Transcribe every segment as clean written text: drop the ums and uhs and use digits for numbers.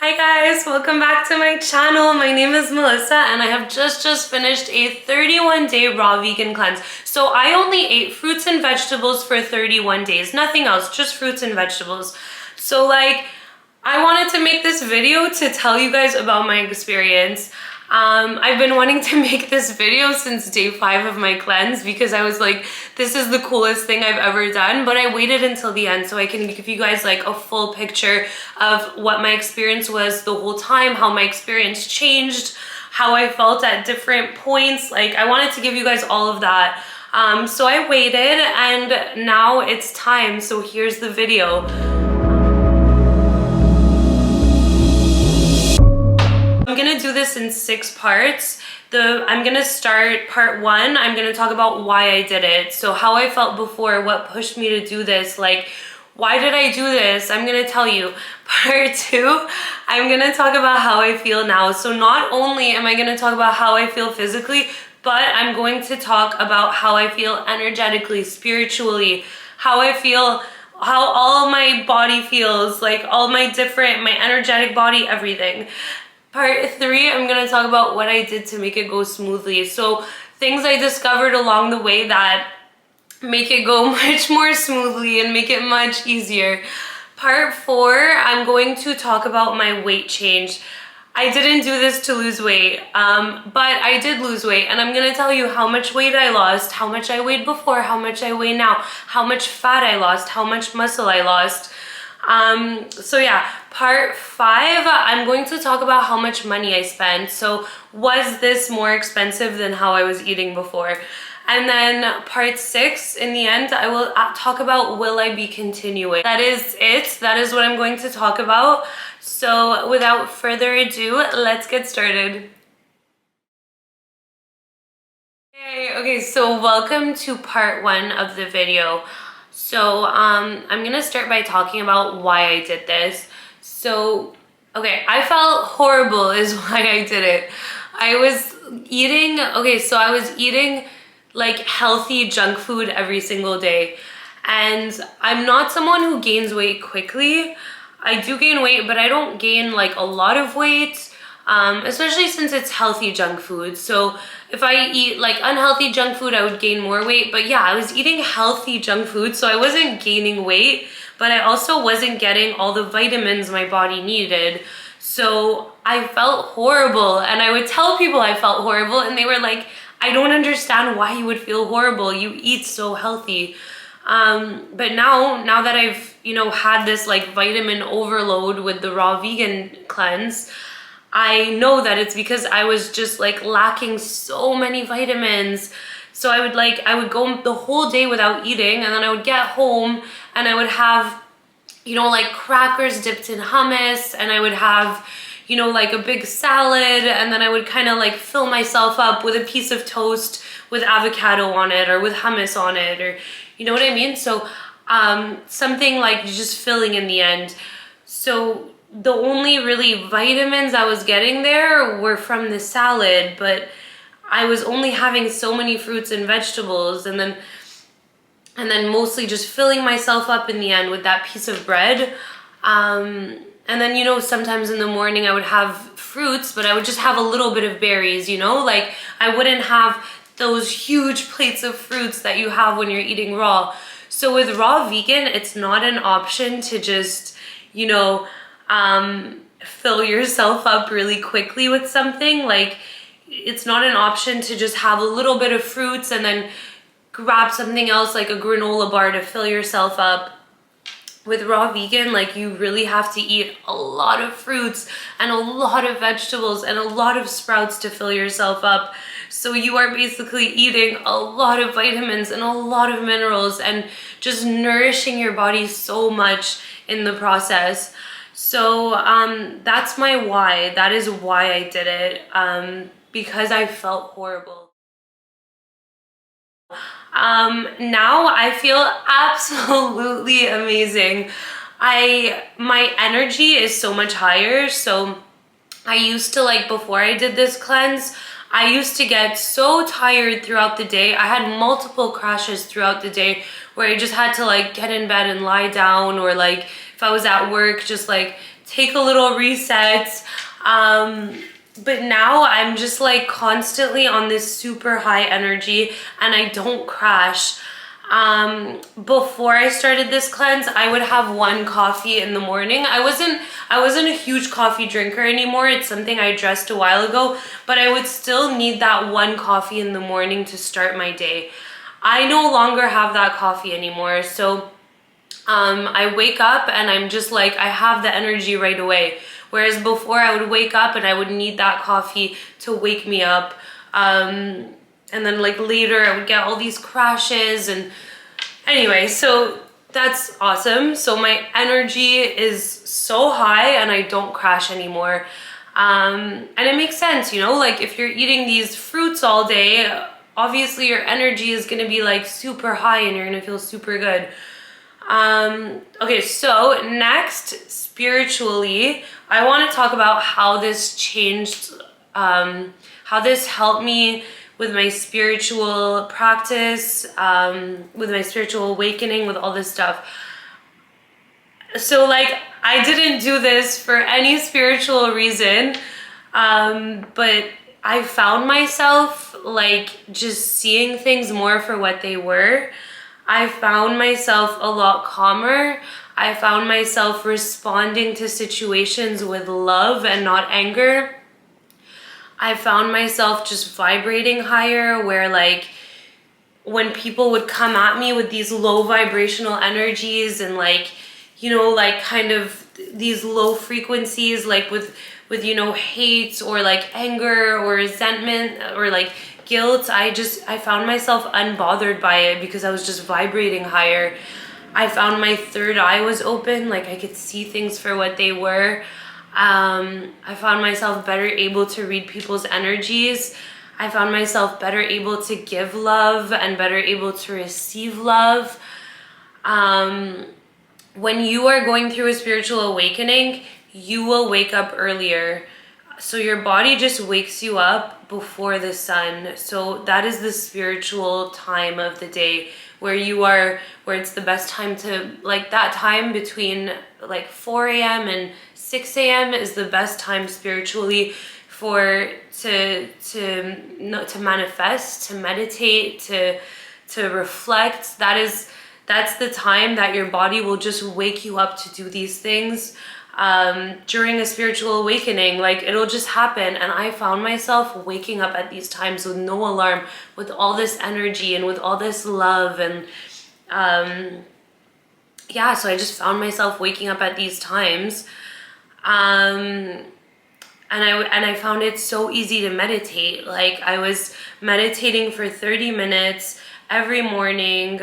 Hi guys, welcome back to my channel. My name is Melissa and I have just finished a 31-day raw vegan cleanse. So I only ate fruits and vegetables for 31 days, nothing else, just fruits and vegetables. So I wanted to make this video to tell you guys about my experience. I've been wanting to make this video since day 5 of my cleanse because I was like, this is the coolest thing I've ever done, but I waited until the end so I can give you guys like a full picture of what my experience was the whole time, how my experience changed, how I felt at different points. Like I wanted to give you guys all of that. So I waited and now it's time. So here's the video. I'm gonna do this in 6 parts. I'm gonna start part 1. I'm gonna talk about why I did it. So how I felt before, what pushed me to do this, like why did I do this? I'm gonna tell you. Part 2, I'm gonna talk about how I feel now. So not only am I gonna talk about how I feel physically, but I'm going to talk about how I feel energetically, spiritually, how I feel, how all my body feels, like all my energetic body, everything. Part 3, I'm gonna talk about what I did to make it go smoothly. So things I discovered along the way that make it go much more smoothly and make it much easier. Part 4, I'm going to talk about my weight change. I didn't do this to lose weight, but I did lose weight, and I'm gonna tell you how much weight I lost, how much I weighed before, how much I weigh now, how much fat I lost, how much muscle I lost. So yeah, part 5, I'm going to talk about how much money I spent. So was this more expensive than how I was eating before? And then part 6, in the end, I will talk about will I be continuing. That is it. That is what I'm going to talk about. So without further ado, let's get started. Okay, so welcome to part 1 of the video. So I'm gonna start by talking about why I did this. So, okay, I felt horrible is why I did it. I was eating like healthy junk food every single day. And I'm not someone who gains weight quickly. I do gain weight, but I don't gain like a lot of weight. Especially since it's healthy junk food. So if I eat like unhealthy junk food, I would gain more weight. But yeah, I was eating healthy junk food, so I wasn't gaining weight, but I also wasn't getting all the vitamins my body needed. So I felt horrible, and I would tell people I felt horrible, and they were like, I don't understand why you would feel horrible. You eat so healthy. But now that I've, had this like vitamin overload with the raw vegan cleanse, I know that it's because I was just like lacking so many vitamins. So I would go the whole day without eating, and then I would get home and I would have, like crackers dipped in hummus, and I would have, like a big salad, and then I would kind of like fill myself up with a piece of toast with avocado on it or with hummus on it, or you know what I mean? So something like just filling in the end. So the only really vitamins I was getting there were from the salad, but I was only having so many fruits and vegetables, and then mostly just filling myself up in the end with that piece of bread. And then, sometimes in the morning I would have fruits, but I would just have a little bit of berries, like I wouldn't have those huge plates of fruits that you have when you're eating raw. So with raw vegan, it's not an option to just, fill yourself up really quickly with something. Like it's not an option to just have a little bit of fruits and then grab something else like a granola bar to fill yourself up. With raw vegan, like you really have to eat a lot of fruits and a lot of vegetables and a lot of sprouts to fill yourself up. So you are basically eating a lot of vitamins and a lot of minerals and just nourishing your body so much in the process. So that's my why. That is why I did it, because I felt horrible. Now I feel absolutely amazing. My energy is so much higher. So I used to, before I did this cleanse, I used to get so tired throughout the day. I had multiple crashes throughout the day where I just had to get in bed and lie down, or if I was at work, just take a little reset. But now I'm just like constantly on this super high energy and I don't crash. Before I started this cleanse, I would have one coffee in the morning. I wasn't a huge coffee drinker anymore. It's something I addressed a while ago, but I would still need that one coffee in the morning to start my day. I no longer have that coffee anymore. So I wake up and I'm just like, I have the energy right away. Whereas before I would wake up and I would need that coffee to wake me up. And then like later I would get all these crashes and anyway, so that's awesome. So my energy is so high and I don't crash anymore. And it makes sense, you know, like if you're eating these fruits all day, obviously your energy is gonna be like super high and you're gonna feel super good. Okay, so next, spiritually, I want to talk about how this changed, how this helped me with my spiritual practice, with my spiritual awakening, with all this stuff. So like, I didn't do this for any spiritual reason, but I found myself like just seeing things more for what they were. I found myself a lot calmer. I found myself responding to situations with love and not anger. I found myself just vibrating higher, where like when people would come at me with these low vibrational energies and like, you know, like kind of these low frequencies, like with you know, hate or like anger or resentment or like guilt, I found myself unbothered by it because I was just vibrating higher. I found my third eye was open, like I could see things for what they were. I found myself better able to read people's energies. I found myself better able to give love and better able to receive love. When you are going through a spiritual awakening, you will wake up earlier. So your body just wakes you up before the sun. So that is the spiritual time of the day where where it's the best time to, like that time between like 4 a.m. and 6 a.m. is the best time spiritually to manifest, to meditate, to reflect. That's the time that your body will just wake you up to do these things. During a spiritual awakening, like it'll just happen. And I found myself waking up at these times with no alarm, with all this energy and with all this love. And yeah, so I just found myself waking up at these times. And I found it so easy to meditate. Like I was meditating for 30 minutes every morning,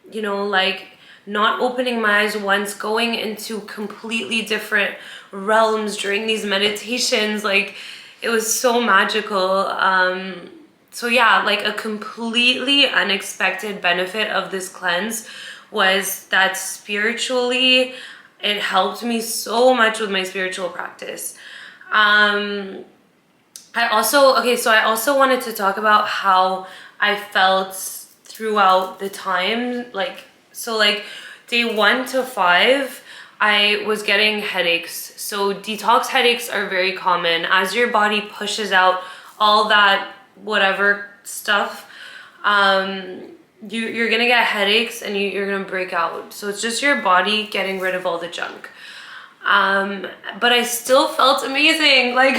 you know, like not opening my eyes once, going into completely different realms during these meditations. Like it was so magical. So yeah, like a completely unexpected benefit of this cleanse was that spiritually, it helped me so much with my spiritual practice. I also wanted to talk about how I felt throughout the time. So day 1 to 5, I was getting headaches. So detox headaches are very common. As your body pushes out all that whatever stuff, you're gonna get headaches and you're gonna break out. So it's just your body getting rid of all the junk. But I still felt amazing. Like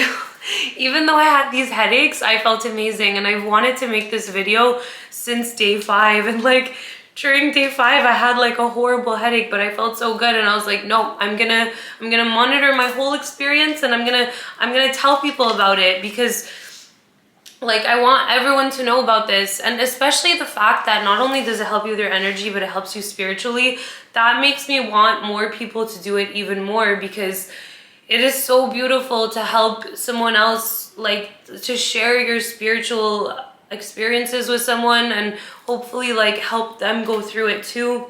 even though I had these headaches, I felt amazing. And I've wanted to make this video since day 5. And like during day 5, I had like a horrible headache, but I felt so good. And I was like, no, I'm gonna monitor my whole experience, and I'm gonna tell people about it, because like I want everyone to know about this. And especially the fact that not only does it help you with your energy, but it helps you spiritually. That makes me want more people to do it even more, because it is so beautiful to help someone else, like to share your spiritual experiences with someone and hopefully like help them go through it too.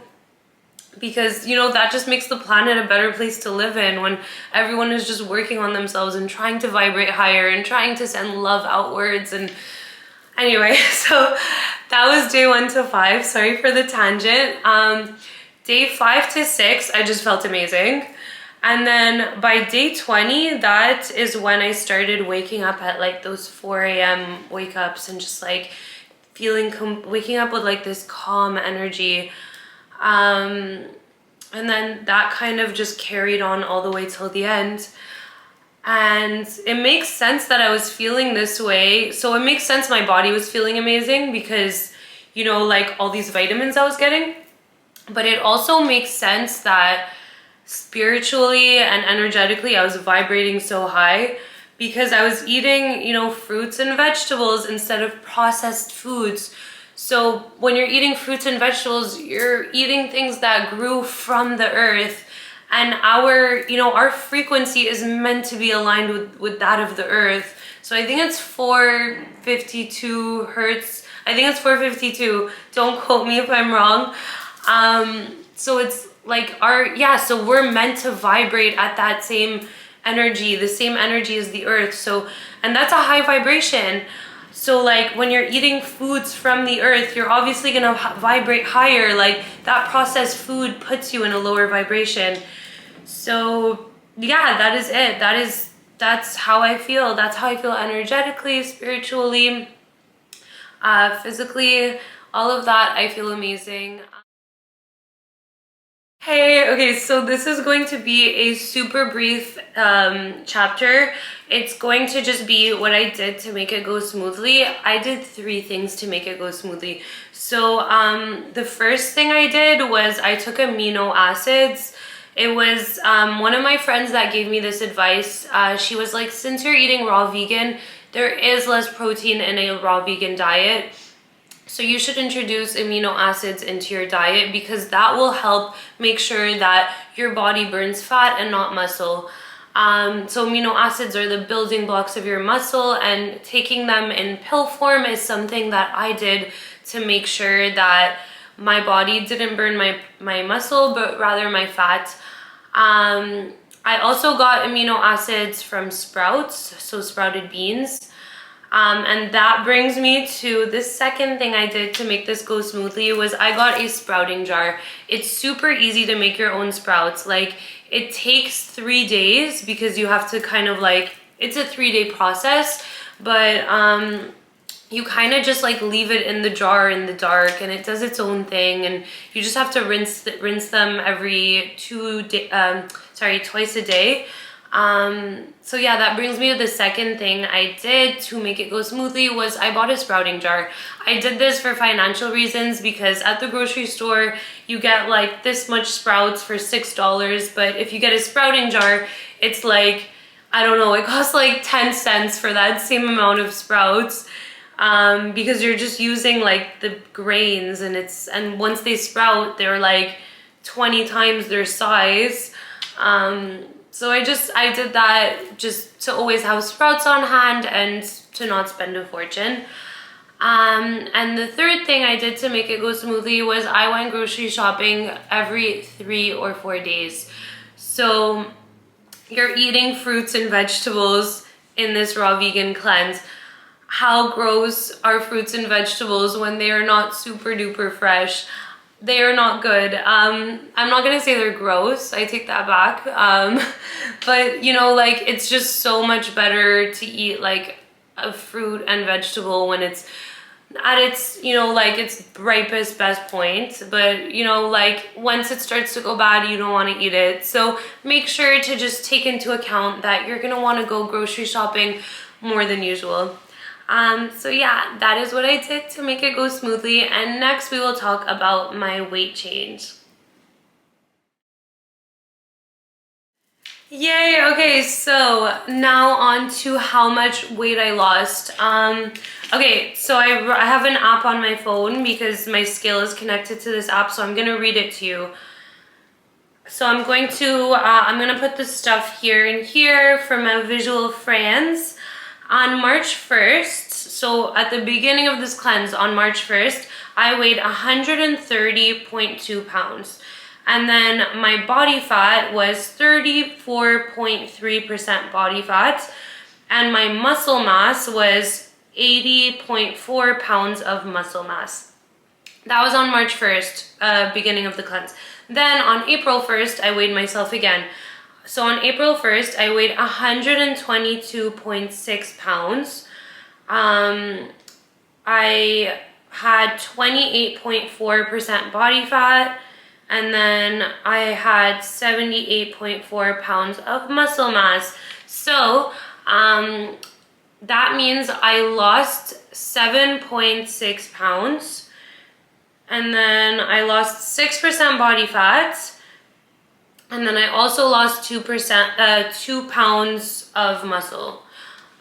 Because, you know, that just makes the planet a better place to live in, when everyone is just working on themselves and trying to vibrate higher and trying to send love outwards. And anyway, so that was day 1 to 5. Sorry for the tangent. Day 5 to 6, I just felt amazing. And then by day 20, that is when I started waking up at like those 4 a.m. wake ups and just like waking up with like this calm energy. And then that kind of just carried on all the way till the end. And it makes sense that I was feeling this way. So it makes sense my body was feeling amazing because, you know, like all these vitamins I was getting. But it also makes sense that spiritually and energetically I was vibrating so high because I was eating, you know, fruits and vegetables instead of processed foods. So when you're eating fruits and vegetables, you're eating things that grew from the earth, and our frequency is meant to be aligned with that of the earth. So I think it's 452 hertz. I think it's 452. Don't quote me if I'm wrong. So it's like so we're meant to vibrate at that same energy, the same energy as the earth. So, and that's a high vibration. So like when you're eating foods from the earth, you're obviously gonna vibrate higher. Like that processed food puts you in a lower vibration. So yeah, that is it. That's how I feel. That's how I feel energetically, spiritually, physically, all of that. I feel amazing. Hey, okay, so this is going to be a super brief chapter. It's going to just be what I did to make it go smoothly. I did 3 things to make it go smoothly. So the first thing I did was I took amino acids. It was one of my friends that gave me this advice. She was like, since you're eating raw vegan, there is less protein in a raw vegan diet. So you should introduce amino acids into your diet because that will help make sure that your body burns fat and not muscle. So amino acids are the building blocks of your muscle, and taking them in pill form is something that I did to make sure that my body didn't burn my muscle, but rather my fat. I also got amino acids from sprouts, so sprouted beans. And that brings me to the second thing I did to make this go smoothly was I got a sprouting jar. It's super easy to make your own sprouts. Like it takes 3 days because you have to kind of like, it's a 3-day process, but you kind of just like leave it in the jar in the dark and it does its own thing, and you just have to rinse them every twice a day. So yeah, that brings me to the second thing I did to make it go smoothly was I bought a sprouting jar. I did this for financial reasons because at the grocery store, you get like this much sprouts for $6, but if you get a sprouting jar, it's like, I don't know, it costs like 10 cents for that same amount of sprouts. Because you're just using like the grains, and once they sprout, they're like 20 times their size. So I did that just to always have sprouts on hand and to not spend a fortune. And the third thing I did to make it go smoothly was I went grocery shopping every 3 or 4 days. So you're eating fruits and vegetables in this raw vegan cleanse. How gross are fruits and vegetables when they are not super duper fresh? They are not good. I'm not gonna say they're gross, I take that back. But you know, like it's just so much better to eat like a fruit and vegetable when it's at its, you know, like its ripest best point. But you know, like once it starts to go bad, you don't want to eat it. So make sure to just take into account that you're gonna want to go grocery shopping more than usual. So yeah, that is what I did to make it go smoothly, and next we will talk about my weight change. Yay, okay, so now on to how much weight I lost. Okay, so I have an app on my phone because my scale is connected to this app, so I'm gonna read it to you. So I'm gonna put the stuff here and here for my visual friends. On March 1st, so at the beginning of this cleanse, on March 1st, I weighed 130.2 pounds. And then my body fat was 34.3% body fat. And my muscle mass was 80.4 pounds of muscle mass. That was on March 1st, beginning of the cleanse. Then on April 1st, I weighed myself again. So on April 1st, I weighed 122.6 pounds. I had 28.4% body fat, and then I had 78.4 pounds of muscle mass. So that means I lost 7.6 pounds, and then I lost 6% body fat, and then I also lost 2 pounds of muscle.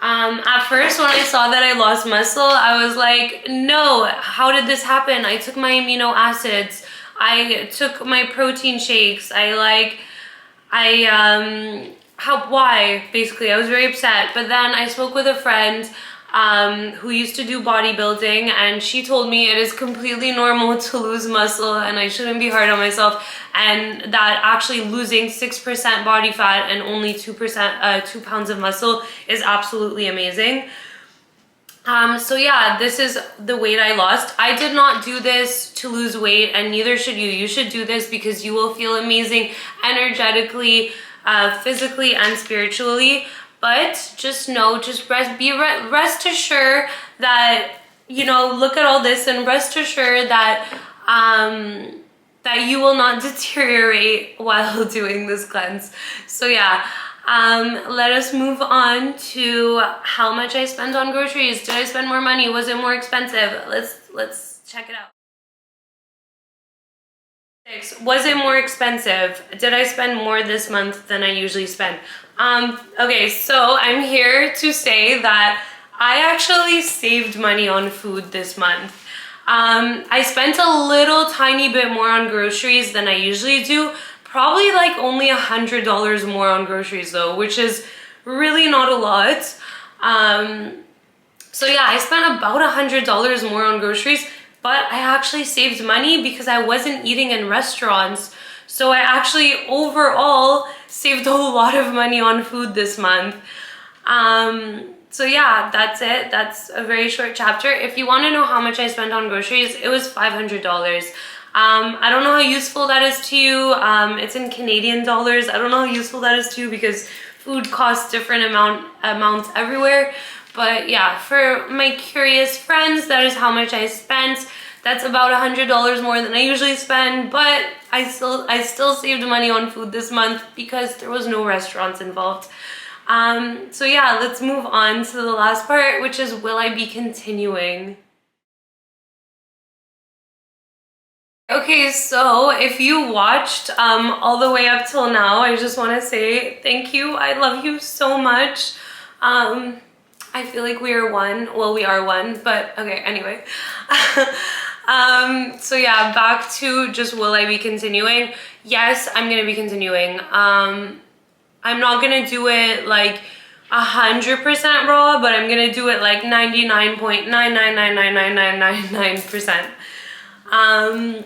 At first, when I saw that I lost muscle, I was like, no, how did this happen? I took my amino acids, I took my protein shakes, why? Basically, I was very upset. But then I spoke with a friend who used to do bodybuilding, and she told me it is completely normal to lose muscle and I shouldn't be hard on myself, and that actually losing 6% body fat and only 2 pounds of muscle is absolutely amazing. So yeah, this is the weight I lost. I did not do this to lose weight, and neither should you. You should do this because you will feel amazing energetically, physically and spiritually. But just know, rest assured that, you know, look at all this and rest assured that that you will not deteriorate while doing this cleanse. So yeah, let us move on to how much I spent on groceries. Did I spend more money? Was it more expensive? Let's check it out. Was it more expensive? Did I spend more this month than I usually spend? Okay, so I'm here to say that I actually saved money on food this month. I spent a little tiny bit more on groceries than I usually do. Probably like only $100 more on groceries though, which is really not a lot. So yeah, I spent about $100 more on groceries, but I actually saved money because I wasn't eating in restaurants. So I actually overall saved a lot of money on food this month. So yeah, that's it. That's a very short chapter. If you want to know how much I spent on groceries, it was $500. I don't know how useful that is to you. It's in Canadian dollars. I don't know how useful that is to you because food costs different amounts everywhere. But yeah, for my curious friends, that is how much I spent. That's about $100 more than I usually spend, but I still saved money on food this month because there was no restaurants involved. So yeah, let's move on to the last part, which is, will I be continuing? Okay, so if you watched all the way up till now, I just want to say thank you. I love you so much. I feel like we are one. Well, we are one, but okay, anyway. So yeah, back to just, will I be continuing? Yes, I'm gonna be continuing. I'm not gonna do it like 100% raw, but I'm gonna do it like 99.9999999%.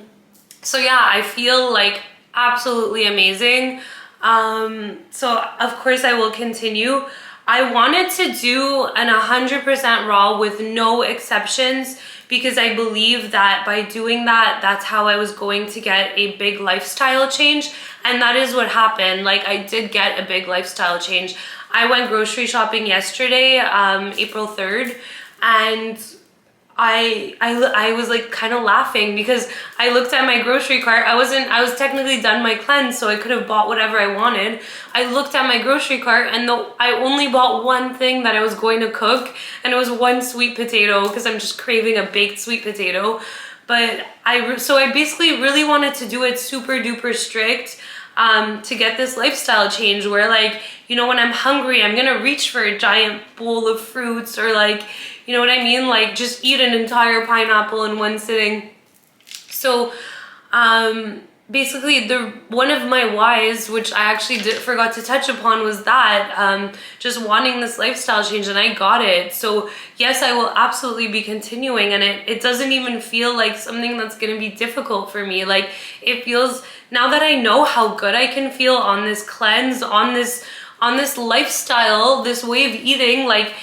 So yeah, I feel like absolutely amazing. So of course I will continue. I wanted to do an 100% raw with no exceptions because I believe that by doing that, that's how I was going to get a big lifestyle change. And that is what happened. Like, I did get a big lifestyle change. I went grocery shopping yesterday, April 3rd, and I was like kind of laughing because I looked at my grocery cart. I was technically done my cleanse, so I could have bought whatever I wanted. I looked at my grocery cart and I only bought one thing that I was going to cook, and it was one sweet potato because I'm just craving a baked sweet potato. But I basically really wanted to do it super duper strict to get this lifestyle change where, like, you know, when I'm hungry, I'm gonna reach for a giant bowl of fruits, or like, you know what I mean? Like, just eat an entire pineapple in one sitting. So basically one of my whys, which I actually forgot to touch upon, was that just wanting this lifestyle change, and I got it. So yes, I will absolutely be continuing, and it doesn't even feel like something that's gonna be difficult for me. Like, it feels, now that I know how good I can feel on this cleanse, on this lifestyle, this way of eating, like,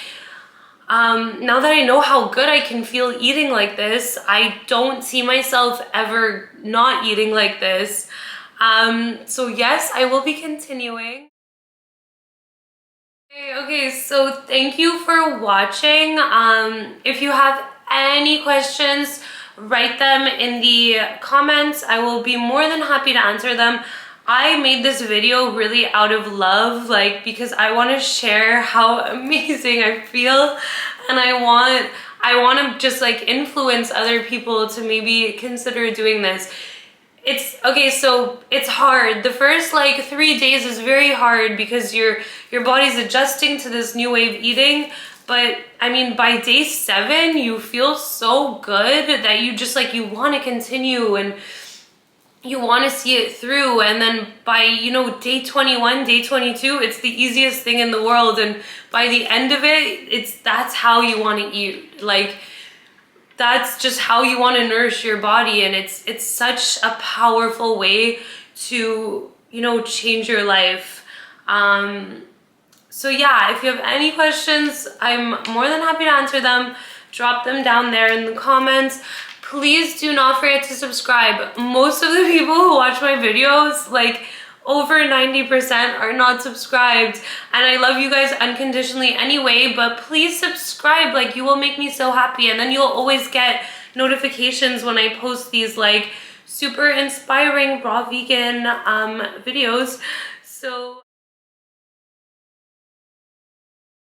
now that I know how good I can feel eating like this, I don't see myself ever not eating like this. So yes, I will be continuing. Okay, so thank you for watching. If you have any questions, write them in the comments. I will be more than happy to answer them. I made this video really out of love, like, because I want to share how amazing I feel, and I want to just like influence other people to maybe consider doing this. It's okay, so it's hard. The first like 3 days is very hard because your body's adjusting to this new way of eating. But I mean, by day 7, you feel so good that you just like, you want to continue and you want to see it through. And then by, you know, day 21, day 22, it's the easiest thing in the world. And by the end of it, that's how you want to eat. Like, that's just how you want to nourish your body, and it's such a powerful way to, you know, change your life. So yeah, if you have any questions, I'm more than happy to answer them. Drop them down there in the comments. Please do not forget to subscribe. Most of the people who watch my videos, like over 90%, are not subscribed, and I love you guys unconditionally anyway, but please subscribe. Like, you will make me so happy, and then you'll always get notifications when I post these like super inspiring raw vegan videos. So